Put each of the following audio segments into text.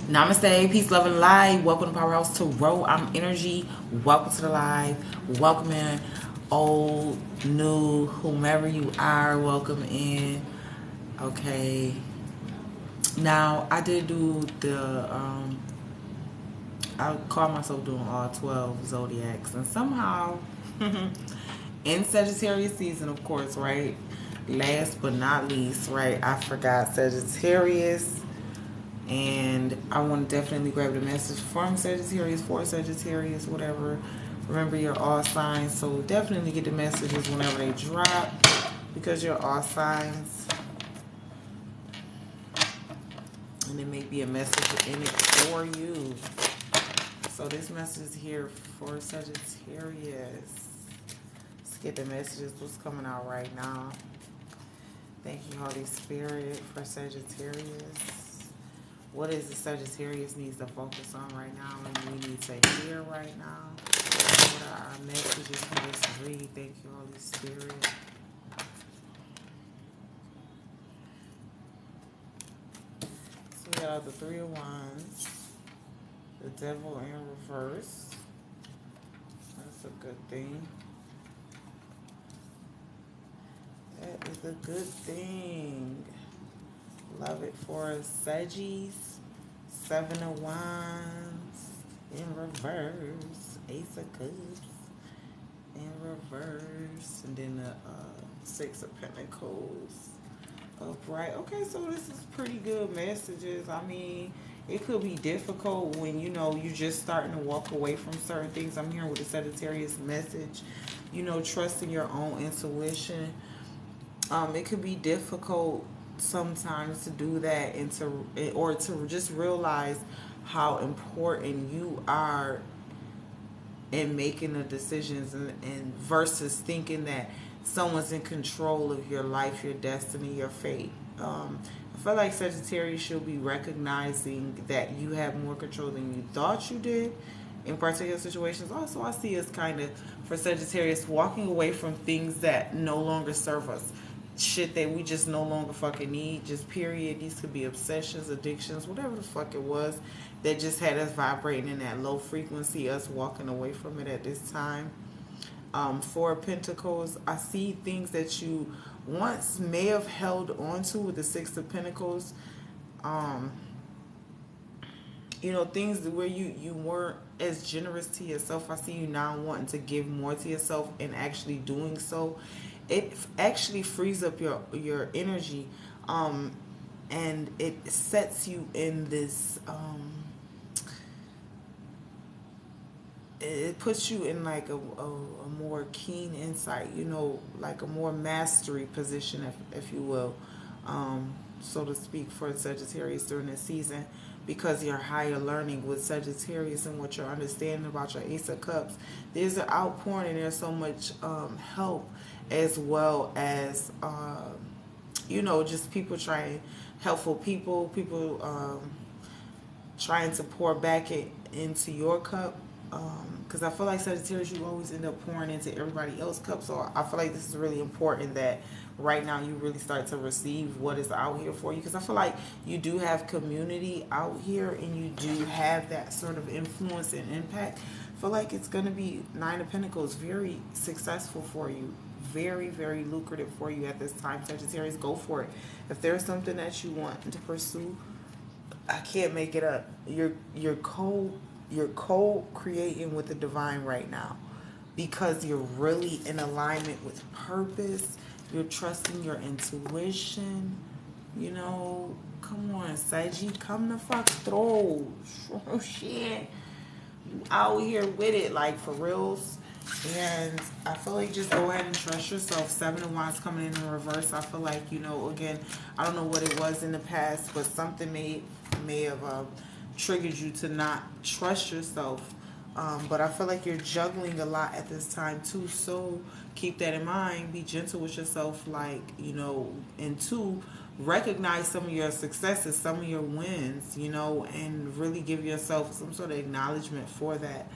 Namaste, peace, love, and light. Welcome to Powerhouse Tarot. I'm Energy. Welcome to the live. Welcome in, old, new, whomever you are. Welcome in. Okay. Now I did do the. I called myself doing all 12 zodiacs, and somehow, in Sagittarius season, of course, right. Last but not least, right, I forgot Sagittarius. And I want to definitely grab the message from Sagittarius, for Sagittarius, whatever. Remember, you're all signs, so definitely get the messages whenever they drop because you're all signs. And there may be a message in it for you. So this message is here for Sagittarius. Let's get the messages. What's coming out right now? Thank you, Holy Spirit, for Sagittarius. What is the Sagittarius needs to focus on right now and we need to hear right now? What are our messages for this read? Thank you, Holy Spirit. So we have the Three of Wands, the Devil in reverse. That's a good thing. That is a good thing. Love it for Saggies. Seven of Wands in reverse. Ace of Cups in reverse. And then the Six of Pentacles upright. Okay, so this is pretty good messages. I mean, it could be difficult when, you're just starting to walk away from certain things. I'm hearing with the Sagittarius message, trusting your own intuition. It could be difficult sometimes to do that and to just realize how important you are in making the decisions and versus thinking that someone's in control of your life, your destiny, your fate. I feel like Sagittarius should be recognizing that you have more control than you thought you did in particular situations. Also, I see us kind of, for Sagittarius, walking away from things that no longer serve us. Shit that we just no longer fucking need, just period. These could be obsessions, addictions, whatever the fuck it was that just had us vibrating in that low frequency, us walking away from it at this time. Four of Pentacles, I see things that you once may have held on to with the Six of Pentacles. Things where you weren't as generous to yourself. I see you now wanting to give more to yourself and actually doing so. It actually frees up your energy, and it sets you in this, it puts you in like a more keen insight, like a more mastery position, if you will, so to speak, for Sagittarius during this season, because you're higher learning with Sagittarius and what you're understanding about your Ace of Cups. There's an outpouring and there's so much help, as well as just people trying, helpful people trying to pour back into your cup, because I feel like Sagittarius, you always end up pouring into everybody else's cup. So I feel like this is really important that right now you really start to receive what is out here for you, because I feel like you do have community out here and you do have that sort of influence and impact. I feel like it's going to be Nine of Pentacles, very successful for you, very, very lucrative for you at this time. Sagittarius, go for it. If there's something that you want to pursue, I can't make it up. You're co-creating with the divine right now, because you're really in alignment with purpose. You're trusting your intuition. Come on, Saggy, come the fuck through. Oh shit, you out here with it, like for reals. And I feel like just go ahead and trust yourself. Seven of Wands coming in reverse. I feel like, again, I don't know what it was in the past, but something may have triggered you to not trust yourself. But I feel like you're juggling a lot at this time too. So keep that in mind. Be gentle with yourself, and two, recognize some of your successes, some of your wins, and really give yourself some sort of acknowledgement for that.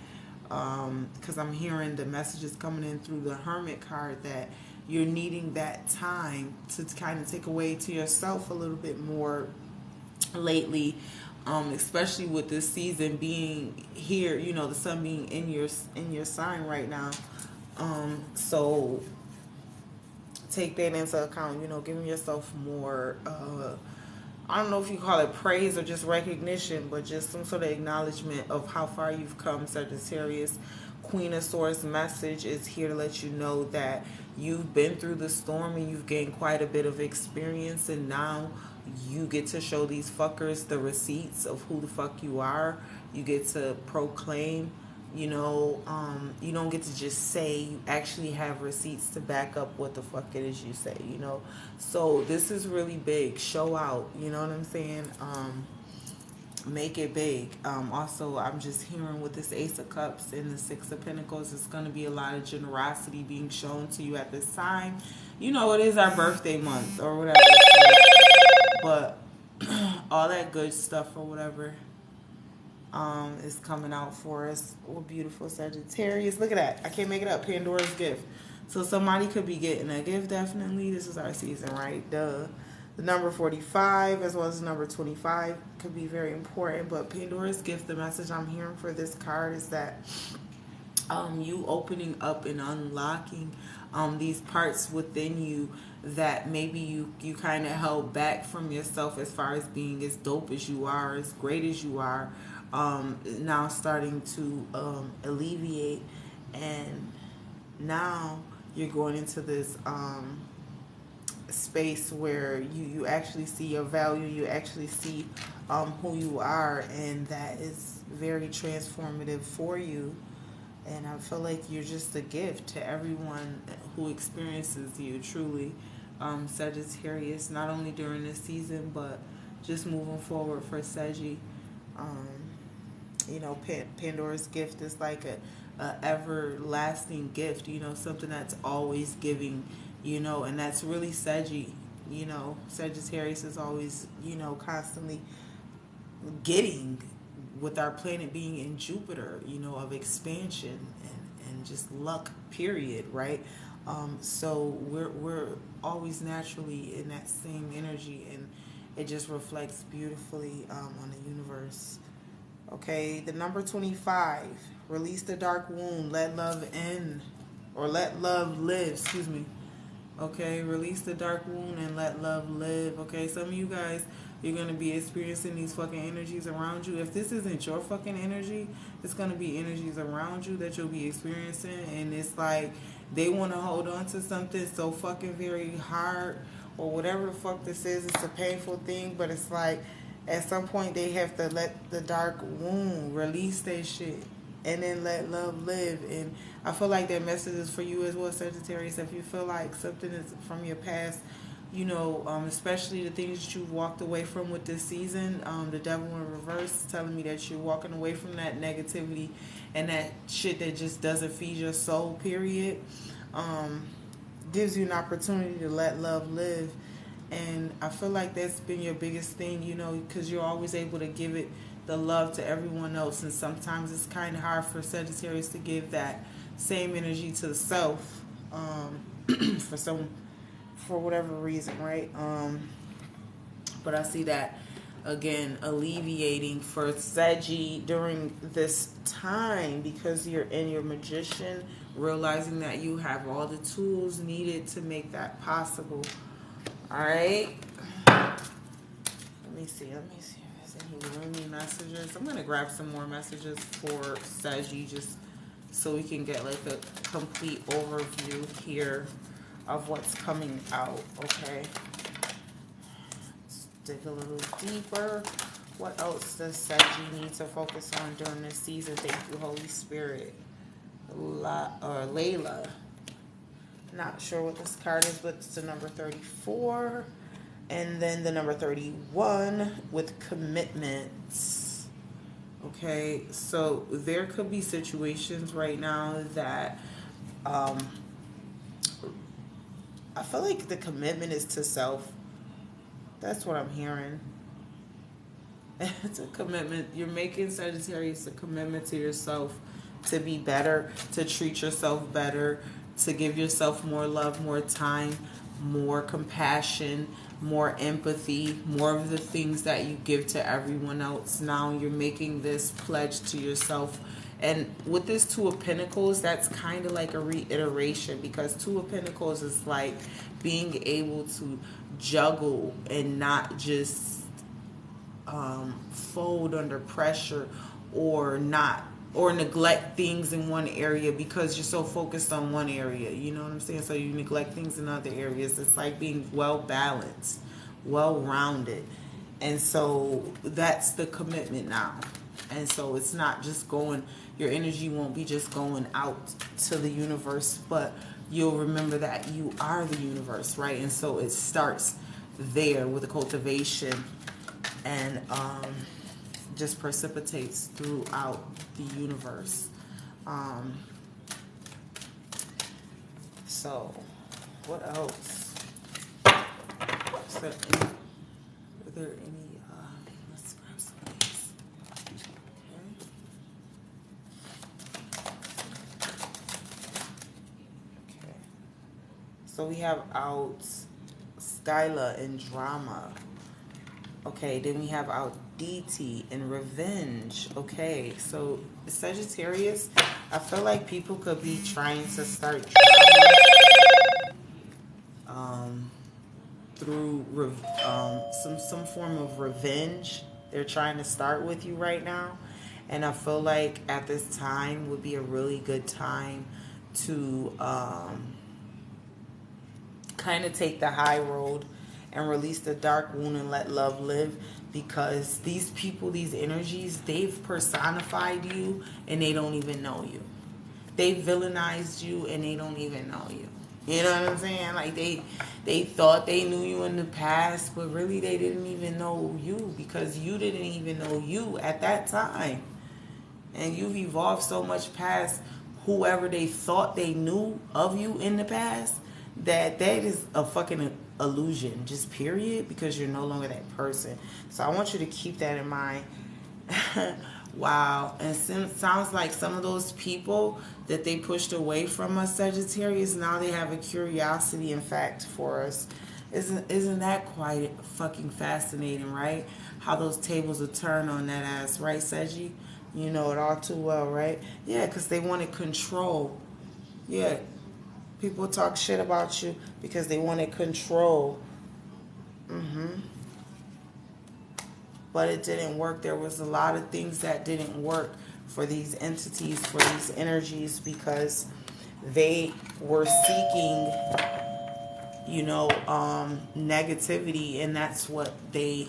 Because I'm hearing the messages coming in through the Hermit card that you're needing that time to kind of take away to yourself a little bit more lately, especially with this season being here, you know, the sun being in your sign right now. So take that into account, you know, giving yourself more I don't know if you call it praise or just recognition, but just some sort of acknowledgement of how far you've come, Sagittarius. Queen of Swords message is here to let you know that you've been through the storm and you've gained quite a bit of experience, and now you get to show these fuckers the receipts of who the fuck you are. You get to proclaim, you know, you don't get to just say, you actually have receipts to back up what the fuck it is you say, you know. So this is really big. Show out, you know what I'm saying? Make it big. Also, I'm just hearing with this Ace of Cups and the Six of Pentacles, it's going to be a lot of generosity being shown to you at this time. You know, it is our birthday month or whatever. So, but all that good stuff or whatever is coming out for us. Oh, beautiful Sagittarius. Look at that. I can't make it up. Pandora's gift. So somebody could be getting a gift, definitely. This is our season, right? Duh. The number 45 as well as the number 25 could be very important. But Pandora's gift, the message I'm hearing for this card is that you opening up and unlocking these parts within you that maybe you kind of held back from yourself, as far as being as dope as you are, as great as you are, now starting to alleviate. And now you're going into this space where you actually see your value, you actually see who you are, and that is very transformative for you. And I feel like you're just a gift to everyone who experiences you, truly. Sagittarius, not only during this season, but just moving forward for Saggy. You know, Pandora's gift is like a everlasting gift, you know, something that's always giving, you know, and that's really Saggy. You know, Sagittarius is always, you know, constantly getting, with our planet being in Jupiter, you know, of expansion and just luck, period, right? So we're always naturally in that same energy, and it just reflects beautifully on the universe. Okay, the number 25, release the dark wound, let love in, or let love live, excuse me. Okay, release the dark wound and let love live. Okay, some of you guys, you're going to be experiencing these fucking energies around you. If this isn't your fucking energy, it's going to be energies around you that you'll be experiencing. And it's like they want to hold on to something so fucking very hard, or whatever the fuck this is. It's a painful thing, but it's like at some point they have to let the dark wound release their shit and then let love live. And I feel like that message is for you as well, Sagittarius. If you feel like something is from your past, you know, especially the things that you've walked away from with this season, the devil in reverse telling me that you're walking away from that negativity and that shit that just doesn't feed your soul, period. Gives you an opportunity to let love live. And I feel like that's been your biggest thing, you know, because you're always able to give it the love to everyone else. And sometimes it's kind of hard for Sagittarius to give that same energy to the self for whatever reason, right? But I see that again alleviating for Saggy during this time, because you're in your Magician, realizing that you have all the tools needed to make that possible. All right. Let me see if there's any gloomy messages. I'm gonna grab some more messages for Saggy, just so we can get like a complete overview here of what's coming out. Okay. Let's dig a little deeper. What else does Saggy need to focus on during this season? Thank you, Holy Spirit. Layla. Not sure what this card is, but it's the number 34. And then the number 31 with commitments. Okay, so there could be situations right now that I feel like the commitment is to self. That's what I'm hearing. It's a commitment. You're making, Sagittarius, a commitment to yourself to be better, to treat yourself better, to give yourself more love, more time, more compassion, more empathy, more of the things that you give to everyone else. Now you're making this pledge to yourself. And with this Two of Pentacles, that's kind of like a reiteration, because Two of Pentacles is like being able to juggle and not just fold under pressure, or not, or neglect things in one area because you're so focused on one area. You know what I'm saying? So you neglect things in other areas. It's like being well balanced, well rounded. And so that's the commitment now. And so it's not just going, your energy won't be just going out to the universe, but you'll remember that you are the universe, right? And so it starts there with the cultivation, and just precipitates throughout the universe. So what else? Is there any, are there any let's grab some of these. Okay. So we have out Skyla and drama. Okay, then we have out DT and revenge. Okay, so Sagittarius, I feel like people could be trying to start drama through some form of revenge. They're trying to start with you right now, and I feel like at this time would be a really good time to kind of take the high road and release the dark wound and let love live, because these people, these energies, they've personified you and they don't even know you. They villainized you and they don't even know you. You know what I'm saying? Like they thought they knew you in the past, but really they didn't even know you, because you didn't even know you at that time. And you've evolved so much past whoever they thought they knew of you in the past, that is a fucking illusion, just period, because you're no longer that person. So I want you to keep that in mind. Wow. And sounds like some of those people that they pushed away from us, Sagittarius, now they have a curiosity, in fact, for us. Isn't that quite fucking fascinating, right? How those tables will turn on that ass, right, Saggy? You know it all too well, right? Yeah, because they wanted control. Yeah. People talk shit about you because they wanted control. But it didn't work. There was a lot of things that didn't work for these entities, for these energies, because they were seeking, negativity, and that's what they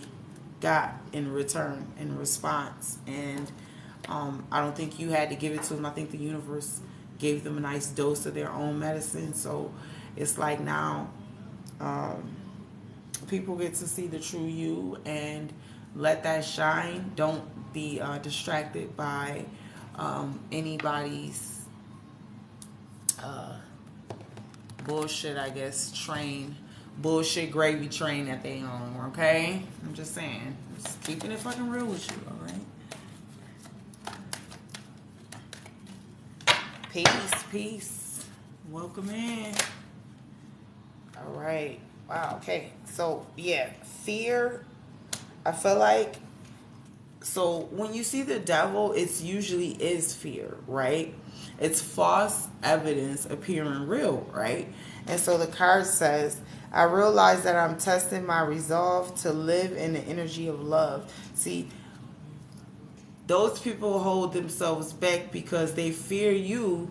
got in return, in response. And I don't think you had to give it to them. I think the universe gave them a nice dose of their own medicine. So it's like now people get to see the true you and let that shine. Don't be distracted by anybody's bullshit, I guess, bullshit gravy train that they own, okay? I'm just saying. Just keeping it fucking real with you, all right? Peace. Welcome in. All right. Wow. Okay. So, yeah. Fear, I feel like, so when you see the devil, it's usually is fear, right? It's false evidence appearing real, right? And so the card says, I realize that I'm testing my resolve to live in the energy of love. See, those people hold themselves back because they fear you,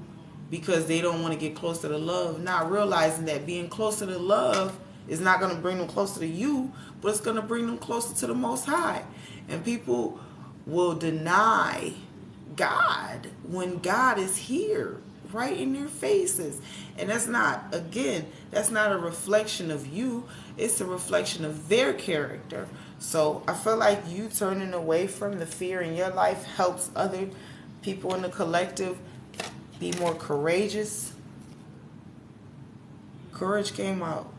because they don't want to get closer to love, not realizing that being closer to love is not going to bring them closer to you, but it's going to bring them closer to the Most High. And people will deny God when God is here, right in their faces. And that's not, again, that's not a reflection of you. It's a reflection of their character. So I feel like you turning away from the fear in your life helps other people in the collective be more courageous. Courage came out.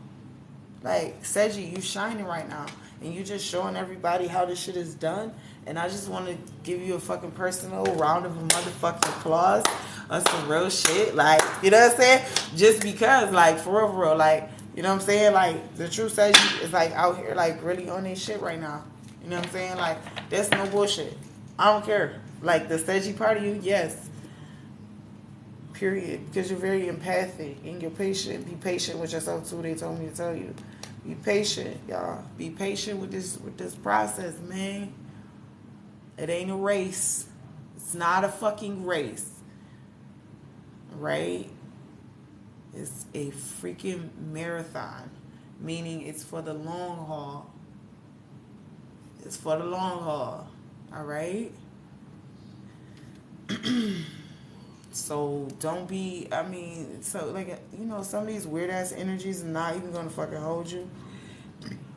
Like, Seji, you shining right now. And you just showing everybody how this shit is done. And I just want to give you a fucking personal round of a motherfucking applause on some real shit. Like, you know what I'm saying? Just because, like, for real, like, You know what I'm saying? Like, the true Sagittarius is like out here like really on their shit right now. You know what I'm saying? Like, that's no bullshit. I don't care. Like, the Sagittarius part of you, yes. Period. Because you're very empathic and you're patient. Be patient with yourself too. They told me to tell you. Be patient, y'all. Be patient with this process, man. It ain't a race. It's not a fucking race. Right? It's a freaking marathon. Meaning it's for the long haul. It's for the long haul. Alright? So don't be, I mean, so like, you know, some of these weird ass energies are not even gonna fucking hold you.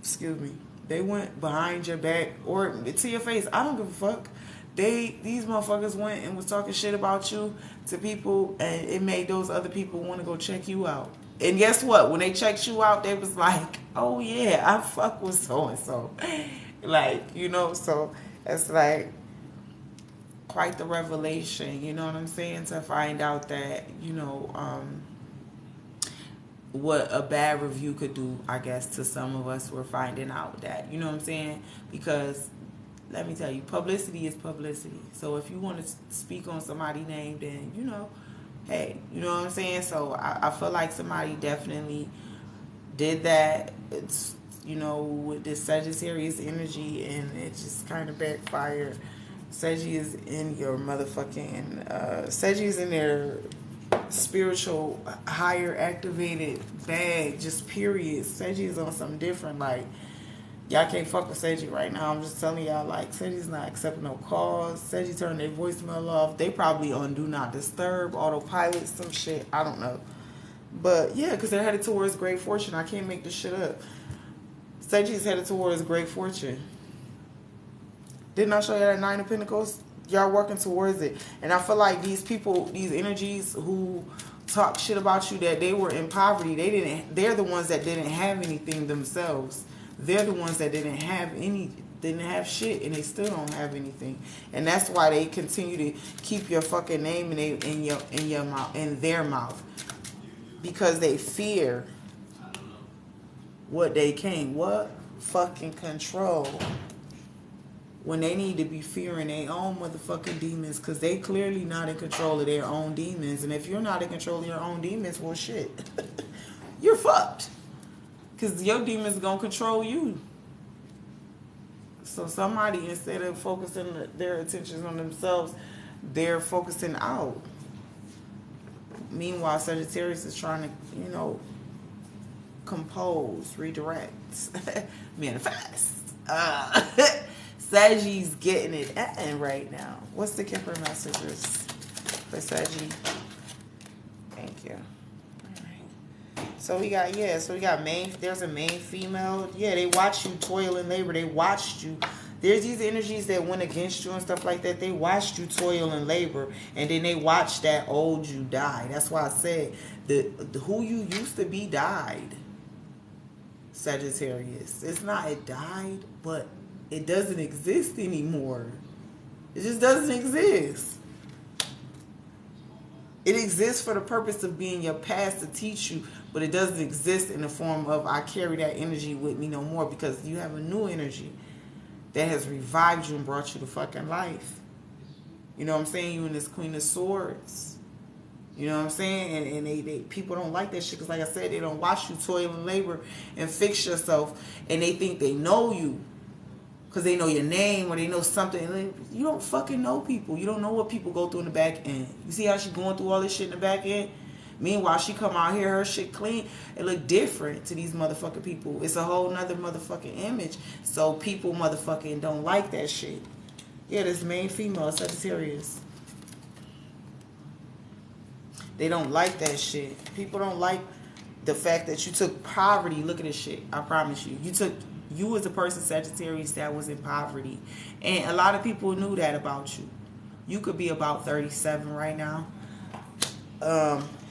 Excuse me. They went behind your back or to your face. I don't give a fuck. These motherfuckers went and was talking shit about you to people, and it made those other people want to go check you out. And guess what? When they checked you out, they was like, oh yeah, I fuck with so and so. Like, you know, so it's like quite the revelation, you know what I'm saying, to find out that, you know, what a bad review could do, I guess, to some of us. We're finding out that, you know what I'm saying, because let me tell you, publicity is publicity. So if you want to speak on somebody's name, then, you know, hey, you know what I'm saying. So I feel like somebody definitely did that. It's, you know, with this Sagittarius energy, and it just kind of backfired. Saggy is in your motherfucking Saggy is in their spiritual higher activated bag, just period. Saggy is on something different. Like, y'all can't fuck with Saggy right now. I'm just telling y'all, like, Saggy's not accepting no calls. Saggy turned their voicemail off. They probably on do not disturb, autopilot, some shit. I don't know. But yeah, because they're headed towards great fortune. I can't make this shit up. Saggy's headed towards great fortune. Didn't I show you that Nine of Pentacles? Y'all working towards it. And I feel like these people, these energies who talk shit about you, that they were in poverty, they're the ones that didn't have anything themselves. They're the ones that didn't have shit, and they still don't have anything. And that's why they continue to keep your fucking name in your mouth, in their mouth. Because they fear what they can't fucking control. When they need to be fearing their own motherfucking demons, because they clearly not in control of their own demons. And if you're not in control of your own demons, well, shit, you're fucked, because your demons gonna control you. So somebody, instead of focusing their attention on themselves, they're focusing out. Meanwhile, Sagittarius is trying to, you know, compose, redirect, manifest. Saggy's getting it in right now. What's the Kemper messages for Saggy? Thank you. All right. So we got, there's a main female. Yeah, they watched you toil and labor. They watched you. There's these energies that went against you and stuff like that. They watched you toil and labor, and then they watched that old you die. That's why I said the who you used to be died. Sagittarius. It's not it died, but it doesn't exist anymore. It just doesn't exist. It exists for the purpose of being your past to teach you, but it doesn't exist in the form of I carry that energy with me no more, because you have a new energy that has revived you and brought you to fucking life. You know what I'm saying? You and this Queen of Swords. You know what I'm saying? And they people don't like that shit, because like I said, they don't watch you toil and labor and fix yourself, and they think they know you because they know your name or they know something. You don't fucking know people. You don't know what people go through in the back end. You see how she going through all this shit in the back end? Meanwhile, she come out here, her shit clean. It look different to these motherfucking people. It's a whole nother motherfucking image. So people motherfucking don't like that shit. Yeah, this main female, Sagittarius. They don't like that shit. People don't like the fact that you took poverty. Look at this shit. I promise you. You as a person, Sagittarius, that was in poverty. And a lot of people knew that about you. You could be about 37 right now.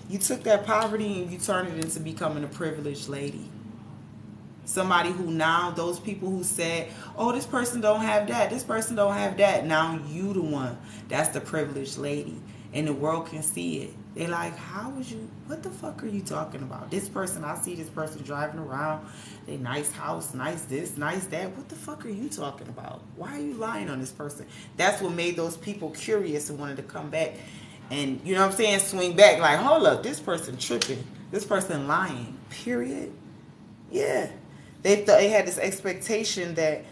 You took that poverty and you turned it into becoming a privileged lady. Somebody who now, those people who said, oh, this person don't have that, this person don't have that. Now you the one. That's the privileged lady. and the world can see it. They like, how would you, what the fuck are you talking about? This person, I see this person driving around, they nice house, nice this, nice that. What the fuck are you talking about? Why are you lying on this person? That's what made those people curious and wanted to come back and, you know what I'm saying, swing back like, hold up, this person tripping, this person lying, period. Yeah. They had this expectation that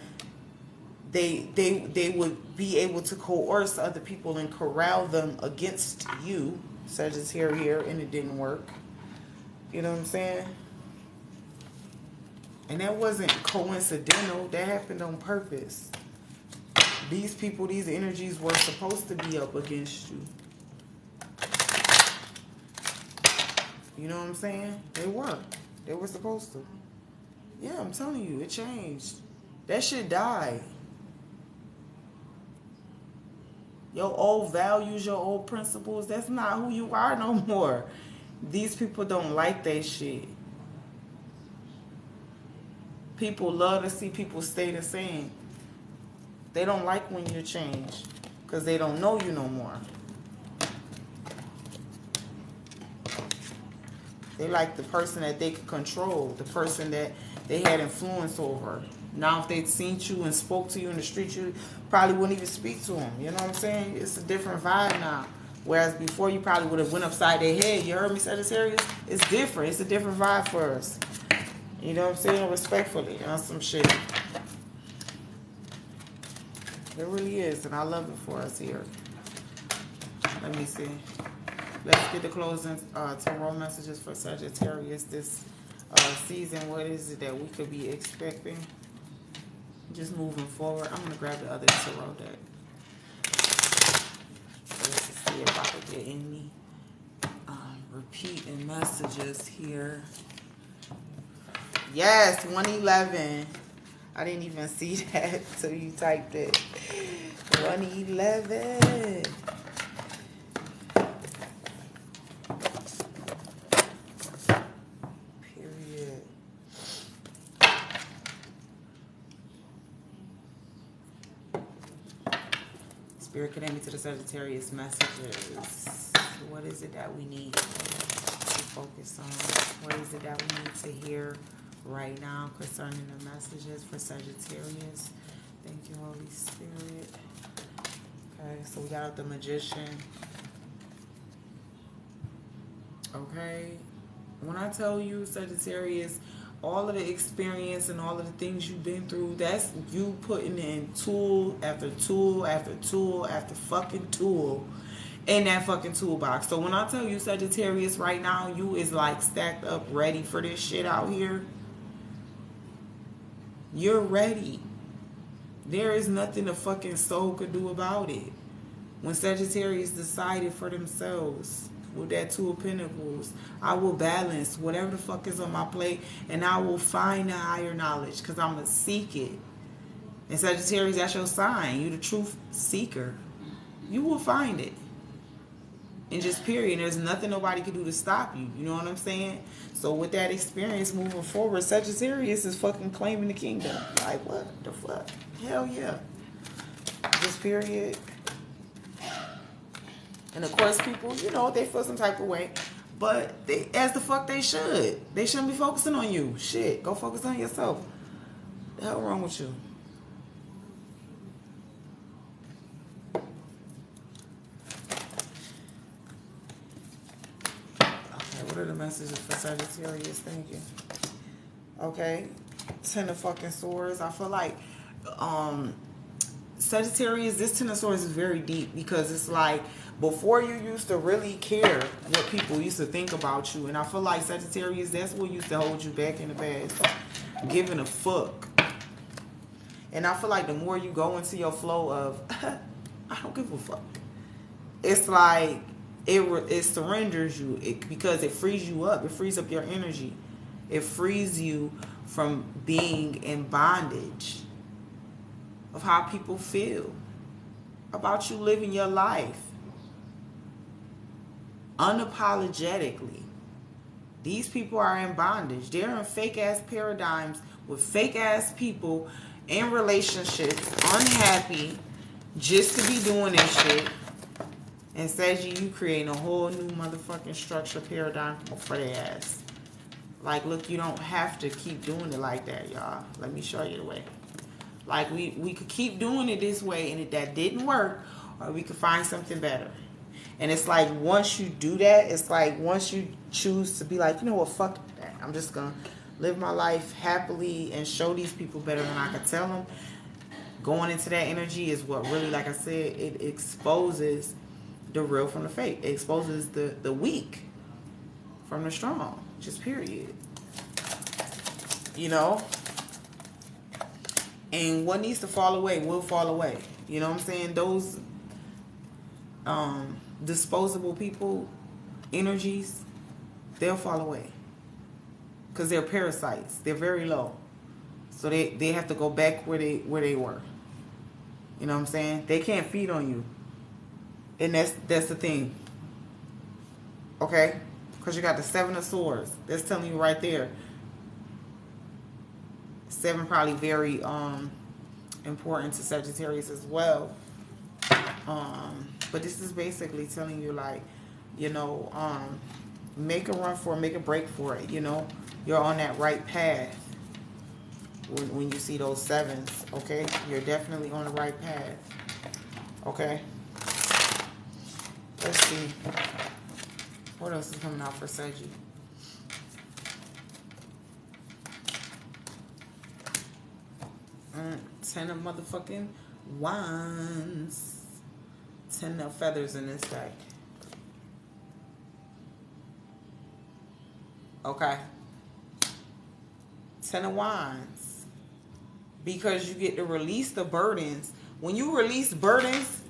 they would be able to coerce other people and corral them against you, Sagittarius, and it didn't work. You know what I'm saying? And that wasn't coincidental. That happened on purpose. These people, these energies were supposed to be up against you. You know what I'm saying? They were. They were supposed to. Yeah, I'm telling you, it changed. That shit died. Your old values, your old principles, that's not who you are no more. These people don't like that shit. People love to see people stay the same. They don't like when you change because they don't know you no more. They like the person that they could control, the person that they had influence over. Now, if they'd seen you and spoke to you in the street, you probably wouldn't even speak to them. You know what I'm saying? It's a different vibe now. Whereas before, you probably would have went upside their head. You heard me, Sagittarius? It's different. It's a different vibe for us. You know what I'm saying? Respectfully on some shit. It really is, and I love it for us here. Let me see. Let's get the closing tarot messages for Sagittarius this season. What is it that we could be expecting? Just moving forward. I'm going to grab the other tarot deck. Let's see if I could get any repeating messages here. Yes, 111. I didn't even see that until you typed it. 111. Period. Spirit, connect me to the Sagittarius messages. What is it that we need to focus on? What is it that we need to hear right now concerning the messages for Sagittarius? Thank you, Holy Spirit. Okay, so we got out the Magician. Okay, when I tell you, Sagittarius, all of the experience and all of the things you've been through, that's you putting in tool after tool after tool after fucking tool in that fucking toolbox. So when I tell you, Sagittarius, right now, you is like stacked up ready for this shit out here. You're ready. There is nothing a fucking soul could do about it. When Sagittarius decided for themselves with that Two of Pentacles, I will balance whatever the fuck is on my plate and I will find the higher knowledge because I'm going to seek it. And Sagittarius, that's your sign. You're the truth seeker. You will find it. And just period. There's nothing nobody can do to stop you. You know what I'm saying? So with that experience moving forward, Sagittarius is fucking claiming the kingdom. Like, what the fuck? Hell yeah. Just period. And of course, people, you know, they feel some type of way. But they, as the fuck they should. They shouldn't be focusing on you. Shit. Go focus on yourself. What the hell wrong with you? What are the messages for Sagittarius? Thank you. Okay. 10 of fucking swords. I feel like Sagittarius, this 10 of swords is very deep because it's like before you used to really care what people used to think about you. And I feel like Sagittarius, that's what used to hold you back in the past. Giving a fuck. And I feel like the more you go into your flow of, I don't give a fuck. It's like, it surrenders you because it frees you up. It frees up your energy. It frees you from being in bondage of how people feel about you living your life unapologetically. These people are in bondage. They're in fake ass paradigms with fake ass people in relationships, unhappy, just to be doing that shit. And Saggy, you creating a whole new motherfucking structure paradigm for their ass. Like, look, you don't have to keep doing it like that, y'all. Let me show you the way. Like, we could keep doing it this way, and if that didn't work, or we could find something better. And it's like, once you do that, it's like, once you choose to be like, you know what, fuck that. I'm just going to live my life happily and show these people better than I could tell them. Going into that energy is what really, like I said, it exposes the real from the fake. It exposes the weak from the strong. Just period. You know? And what needs to fall away will fall away. You know what I'm saying? Those disposable people, energies, they'll fall away. Because they're parasites. They're very low. So they have to go back where they were. You know what I'm saying? They can't feed on you. And that's the thing. Okay? Because you got the 7 of Swords. That's telling you right there. 7 probably very important to Sagittarius as well. But this is basically telling you, like, you know, make a run for it, make a break for it. You know, you're on that right path when you see those 7s. Okay, you're definitely on the right path. Okay, let's see what else is coming out for Saggy. Ten of motherfucking wands. 10 of feathers in this deck. Okay. 10 of wands. Because you get to release the burdens. When you release burdens,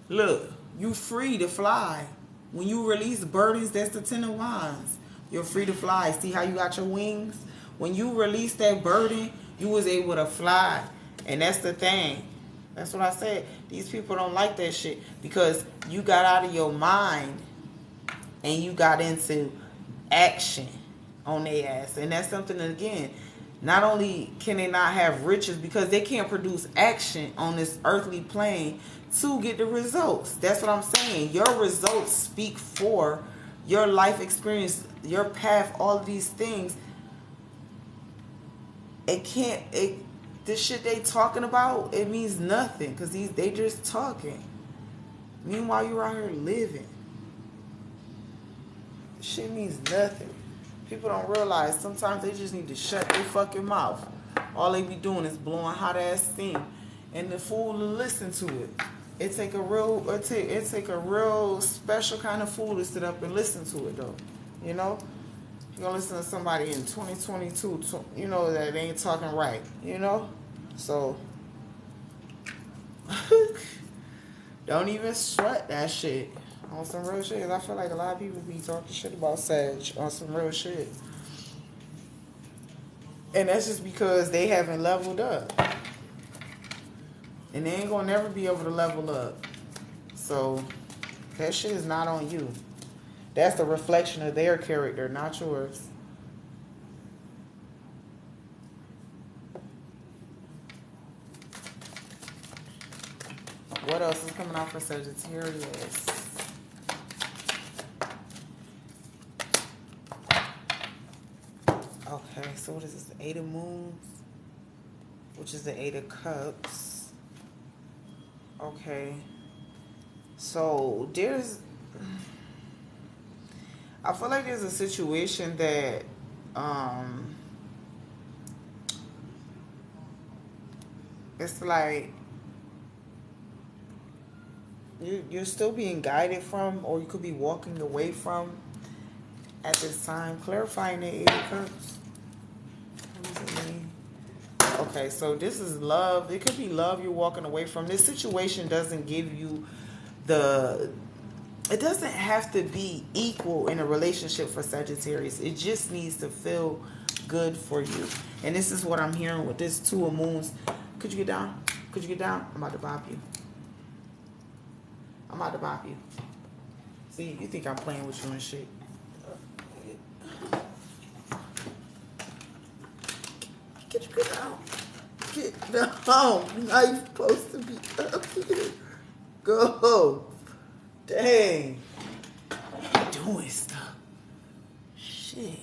look, you free to fly. When you release burdens, that's the 10 of wands. You're free to fly. See how you got your wings? When you release that burden, you was able to fly. And that's the thing. That's what I said. These people don't like that shit because you got out of your mind and you got into action on their ass. And that's something that, again, not only can they not have riches because they can't produce action on this earthly plane to get the results. That's what I'm saying. Your results speak for your life experience, your path, all of these things. This shit they talking about, it means nothing because they just talking. Meanwhile, you're out here living. This shit means nothing. People don't realize sometimes they just need to shut their fucking mouth. All they be doing is blowing hot ass steam, and the fool to listen to it. It take a real special kind of fool to sit up and listen to it though. You know. You're going to listen to somebody in 2022, you know that they ain't talking right, you know? So, don't even sweat that shit on some real shit. I feel like a lot of people be talking shit about Sag on some real shit. And that's just because they haven't leveled up. And they ain't going to never be able to level up. So, that shit is not on you. That's the reflection of their character, not yours. What else is coming out for Sagittarius? Okay, so what is this? The 8 of Moons, which is the 8 of Cups. Okay. So, I feel like there's a situation that it's like you're still being guided from, or you could be walking away from at this time. Clarifying the 8 of Cups. What does it mean? Okay, so this is love. It could be love you're walking away from. This situation doesn't give you it doesn't have to be equal in a relationship for Sagittarius. It just needs to feel good for you. And this is what I'm hearing with this 2 of Moons. Could you get down? Could you get down? I'm about to bop you. I'm about to bop you. See, you think I'm playing with you and shit. Get down. Get down. You're not supposed to be up here. Go. Dang. Doing stuff. Shit.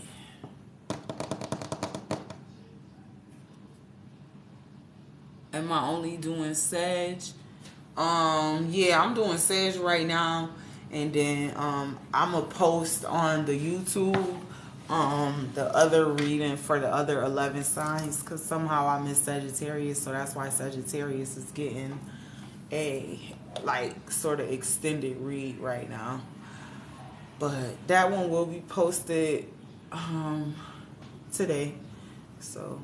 Am I only doing Sag? Yeah, I'm doing Sag right now. And then I'm gonna post on the YouTube the other reading for the other 11 signs, because somehow I missed Sagittarius, so that's why Sagittarius is getting a like sort of extended read right now. But that one will be posted today. So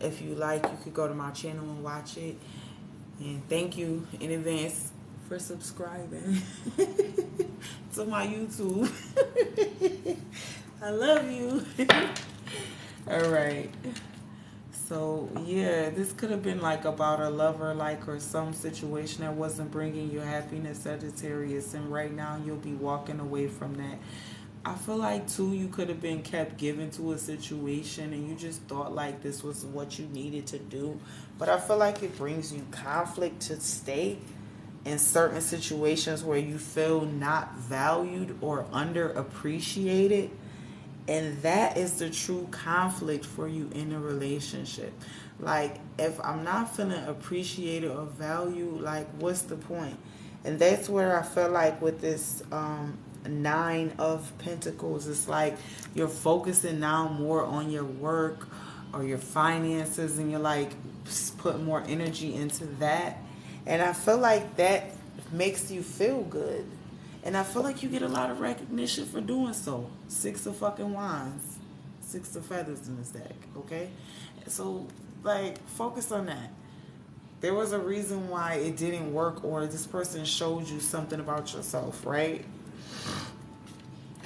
if you like, you could go to my channel and watch it. And thank you in advance for subscribing to my YouTube. I love you. All right. So yeah, this could have been like about a lover, like, or some situation that wasn't bringing you happiness, Sagittarius, and right now you'll be walking away from that. I feel like too, you could have been kept given to a situation and you just thought like this was what you needed to do. But I feel like it brings you conflict to stay in certain situations where you feel not valued or underappreciated. And that is the true conflict for you in a relationship. Like, if I'm not feeling appreciated or valued, like, what's the point? And that's where I feel like with this 9 of Pentacles, it's like you're focusing now more on your work or your finances, and you're like putting more energy into that. And I feel like that makes you feel good. And I feel like you get a lot of recognition for doing so. 6 of fucking wands. 6 of feathers in this deck, okay? So, like, focus on that. There was a reason why it didn't work, or this person showed you something about yourself, right?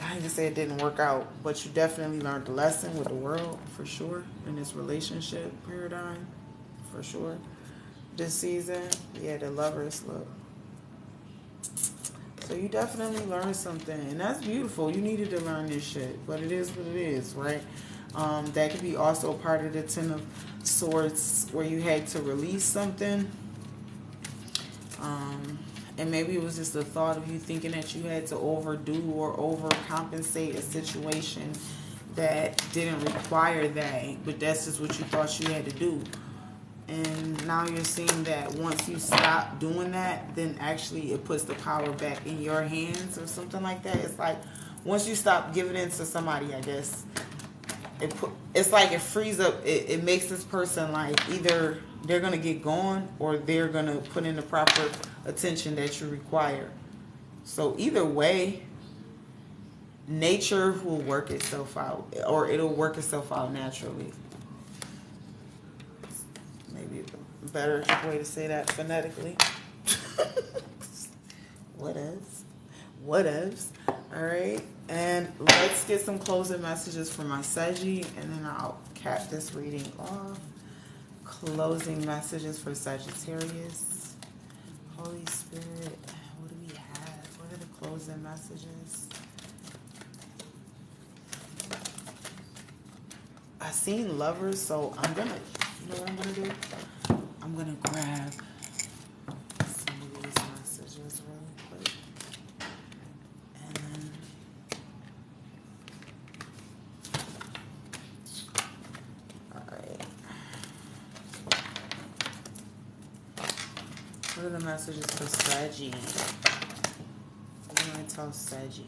I didn't say it didn't work out, but you definitely learned a lesson with the world, for sure, in this relationship paradigm, for sure. This season, yeah, the Lovers, look. So you definitely learned something, and that's beautiful. You needed to learn this shit, but it is what it is, right? That could be also part of the 10 of Swords, where you had to release something. And maybe it was just the thought of you thinking that you had to overdo or overcompensate a situation that didn't require that, but that's just what you thought you had to do. And now you're seeing that once you stop doing that, then actually it puts the power back in your hands or something like that. It's like once you stop giving in to somebody, I guess, it's like it frees up, it makes this person like either they're going to get gone or they're going to put in the proper attention that you require. So either way, nature will work itself out, or it'll work itself out naturally. Maybe a better way to say that phonetically. Whatevs. All right. And let's get some closing messages for my Saggy, and then I'll cap this reading off. Closing messages for Sagittarius. Holy Spirit, what do we have? What are the closing messages? I seen Lovers, so I'm gonna, you know what I'm gonna do? I'm gonna grab some of these messages really quick. And then alright. What are the messages for Saggy? What am I tell Saggy?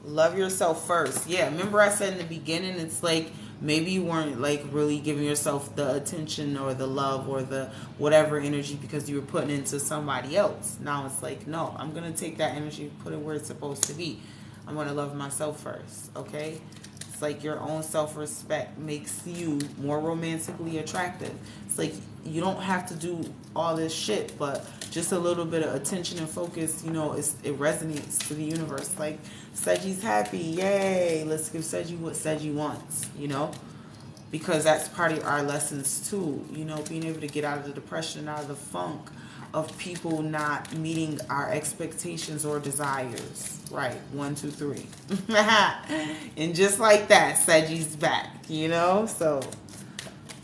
Love yourself first. Yeah, remember I said in the beginning, it's like maybe you weren't like really giving yourself the attention or the love or the whatever energy because you were putting into somebody else. Now it's like, no, I'm going to take that energy, put it where it's supposed to be. I'm going to love myself first, okay? It's like your own self-respect makes you more romantically attractive. It's like you don't have to do all this shit, but just a little bit of attention and focus, you know, it resonates to the universe. Like, Saggy's happy, yay, let's give Saggy what Saggy wants, you know? Because that's part of our lessons too, you know, being able to get out of the depression, out of the funk of people not meeting our expectations or desires. Right, 1, 2, 3. And just like that, Saggy's back, you know? So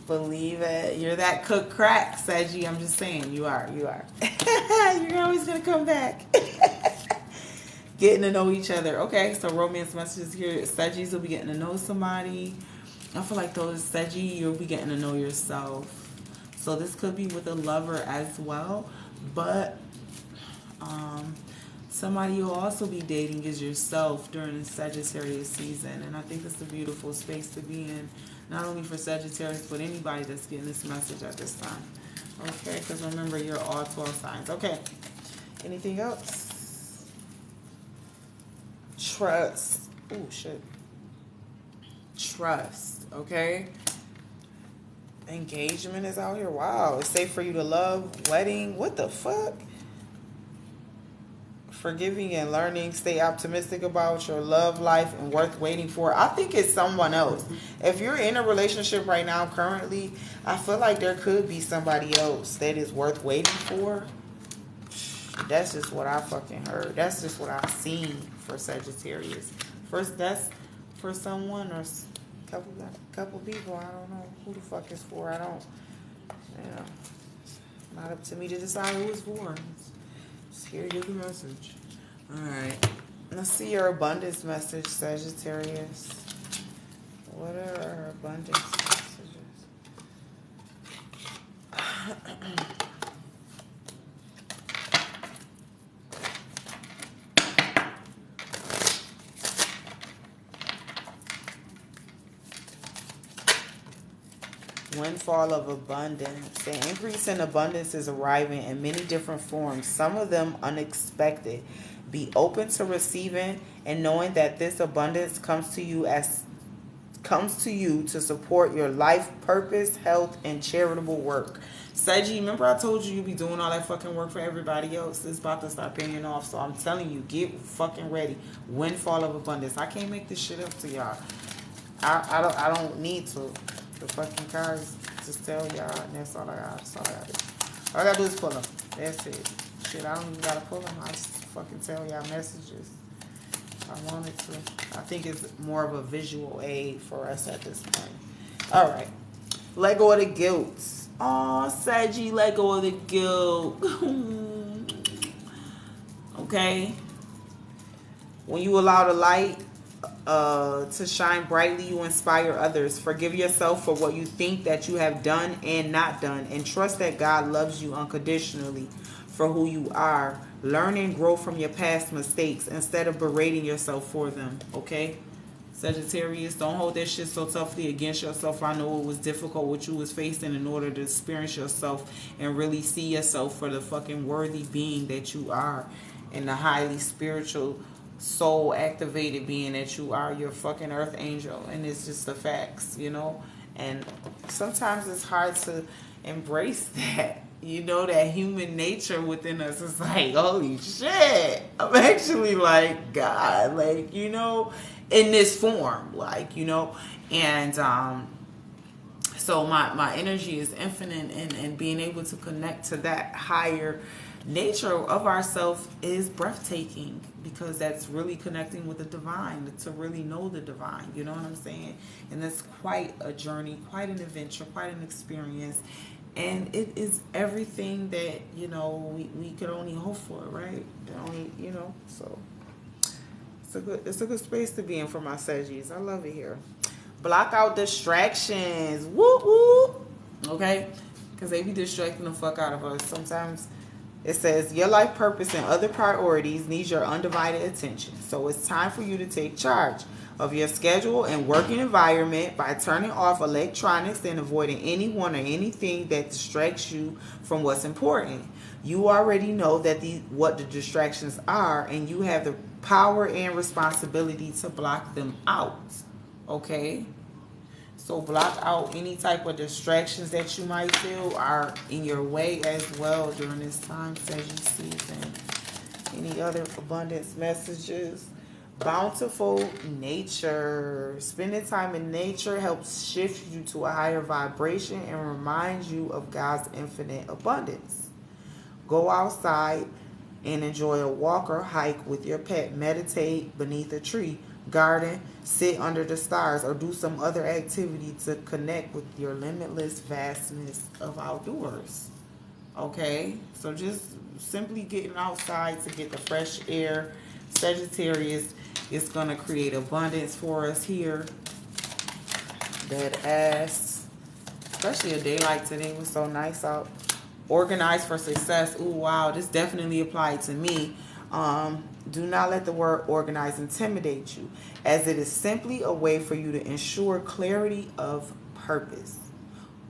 believe it. You're that cook crack, Saggy. I'm just saying, you are. You're always gonna to come back. Getting to know each other. Okay, so romance messages here. Saggies will be getting to know somebody. I feel like those Saggy, you'll be getting to know yourself. So this could be with a lover as well. But somebody you'll also be dating is yourself during the Sagittarius season. And I think it's a beautiful space to be in. Not only for Sagittarius, but anybody that's getting this message at this time. Okay, because remember, you're all 12 signs. Okay, anything else? Trust. Oh, shit. Trust, okay? Engagement is out here. Wow, it's safe for you to love. Wedding, what the fuck? Forgiving and learning. Stay optimistic about your love life and worth waiting for. I think it's someone else. If you're in a relationship right now currently, I feel like there could be somebody else that is worth waiting for. That's just what I fucking heard. That's just what I've seen for Sagittarius. First, that's for someone or couple people. I don't know who the fuck is for. I don't, it's not up to me to decide who it's for. Just here to give the message. Alright. Let's see your abundance message, Sagittarius. What are our abundance messages? Windfall of abundance. The increase in abundance is arriving in many different forms, some of them unexpected. Be open to receiving and knowing that this abundance comes to you to support your life purpose, health, and charitable work. Seji, remember I told you be doing all that fucking work for everybody else? It's about to start paying off, so I'm telling you, get fucking ready. Windfall of abundance. I can't make this shit up to y'all. I don't need to. The fucking cards just tell y'all, and that's all I got. That's all I got to do. All I got to do is pull them. That's it. Shit, I don't even got to pull them. I just fucking tell y'all messages. I wanted to. I think it's more of a visual aid for us at this point. All right. Let go of the guilt. Aw, Saggy, let go of the guilt. Okay. When you allow the light to shine brightly, you inspire others. Forgive yourself for what you think that you have done and not done, and trust that God loves you unconditionally for who you are. Learn and grow from your past mistakes instead of berating yourself for them. Okay, Sagittarius, don't hold that shit so toughly against yourself. I know it was difficult what you was facing in order to experience yourself and really see yourself for the fucking worthy being that you are, and the highly spiritual, soul activated being that you are. Your fucking earth angel, and it's just the facts, and sometimes it's hard to embrace that, that human nature within us is like, holy shit, I'm actually like God, like, in this form, like, and so my energy is infinite, and being able to connect to that higher nature of ourselves is breathtaking, because that's really connecting with the divine, to really know the divine, you know what I'm saying? And that's quite a journey, quite an adventure, quite an experience, and it is everything that we could only hope for, right? So it's a good space to be in for my Saggies. I love it here. Block out distractions. Woo woo. Okay, because they be distracting the fuck out of us sometimes. It says, your life purpose and other priorities need your undivided attention. So it's time for you to take charge of your schedule and working environment by turning off electronics and avoiding anyone or anything that distracts you from what's important. You already know that what the distractions are, and you have the power and responsibility to block them out. Okay? So block out any type of distractions that you might feel are in your way as well during this time, Sagittarius season. Any other abundance messages? Bountiful nature. Spending time in nature helps shift you to a higher vibration and reminds you of God's infinite abundance. Go outside and enjoy a walk or hike with your pet. Meditate beneath a tree. Garden, sit under the stars, or do some other activity to connect with your limitless vastness of outdoors. Okay, so just simply getting outside to get the fresh air. Sagittarius is going to create abundance for us here. That ass. Especially a day like today was so nice out. Organize for success. Ooh, wow. This definitely applied to me. Do not let the word organize intimidate you, as it is simply a way for you to ensure clarity of purpose.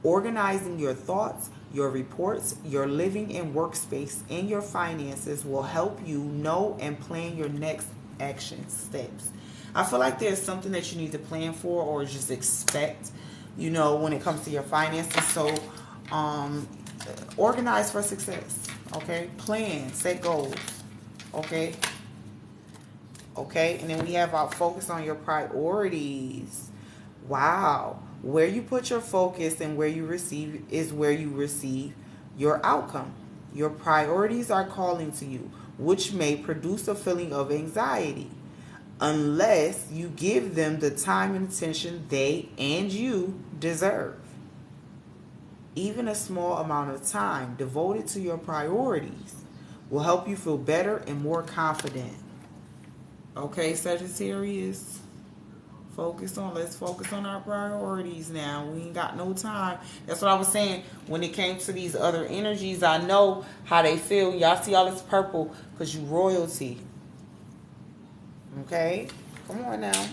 Organizing your thoughts, your reports, your living and workspace, and your finances will help you know and plan your next action steps. I feel like there's something that you need to plan for or just expect, you know, when it comes to your finances. So, organize for success, okay? Plan, set goals, okay? Okay, and then we have our focus on your priorities. Wow. Where you put your focus and where you receive is where you receive your outcome. Your priorities are calling to you, which may produce a feeling of anxiety unless you give them the time and attention they and you deserve. Even a small amount of time devoted to your priorities will help you feel better and more confident. Okay, Sagittarius, let's focus on our priorities now. We ain't got no time. That's what I was saying. When it came to these other energies, I know how they feel. Y'all see all this purple because you royalty. Okay? Come on now.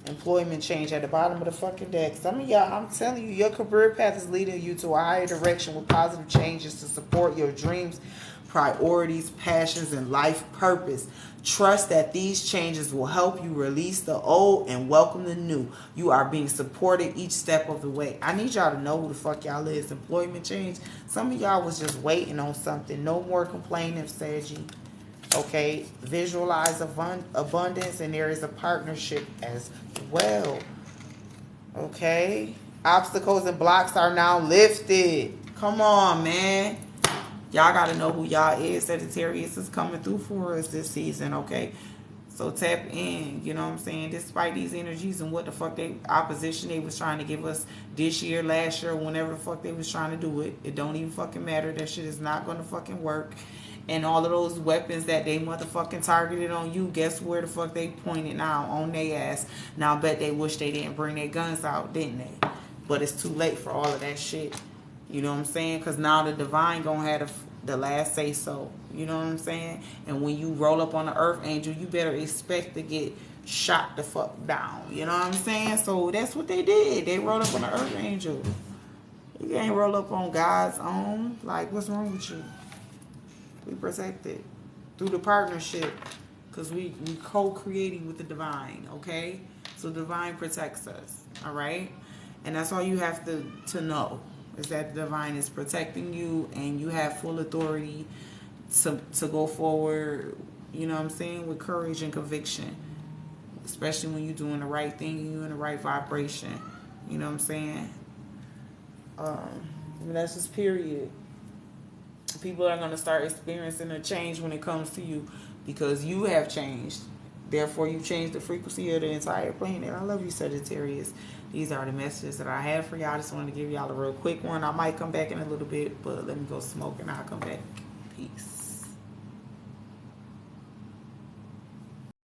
Employment change at the bottom of the fucking deck. Some of y'all, I'm telling you, your career path is leading you to a higher direction with positive changes to support your dreams, priorities, passions, and life purpose. Trust that these changes will help you release the old and welcome the new. You are being supported each step of the way. I need y'all to know who the fuck y'all is. Employment change. Some of y'all was just waiting on something. No more complaining, Saggy. Okay, visualize abundance, and there is a partnership as well. Okay, obstacles and blocks are now lifted. Come on, man. Y'all got to know who y'all is. Sagittarius is coming through for us this season, okay? So tap in, you know what I'm saying? Despite these energies and what the fuck opposition they was trying to give us this year, last year, whenever the fuck they was trying to do it. It don't even fucking matter. That shit is not going to fucking work. And all of those weapons that they motherfucking targeted on you, guess where the fuck they pointed now? On their ass. Now I bet they wish they didn't bring their guns out, didn't they? But it's too late for all of that shit. You know what I'm saying? Because now the divine gonna have the last say so. You know what I'm saying? And when you roll up on the earth angel, you better expect to get shot the fuck down. You know what I'm saying? So that's what they did. They rolled up on the earth angel. You can't roll up on God's own. Like, what's wrong with you? We protected through the partnership because we co-creating with the divine, okay? So divine protects us, all right? And that's all you have to know is that the divine is protecting you and you have full authority to go forward, you know what I'm saying, with courage and conviction, especially when you're doing the right thing and you're in the right vibration, you know what I'm saying? That's just period. People are going to start experiencing a change when it comes to you because you have changed. Therefore, you changed the frequency of the entire planet. I love you, Sagittarius. These are the messages that I have for y'all. I just wanted to give y'all a real quick one. I might come back in a little bit, but let me go smoke and I'll come back. Peace.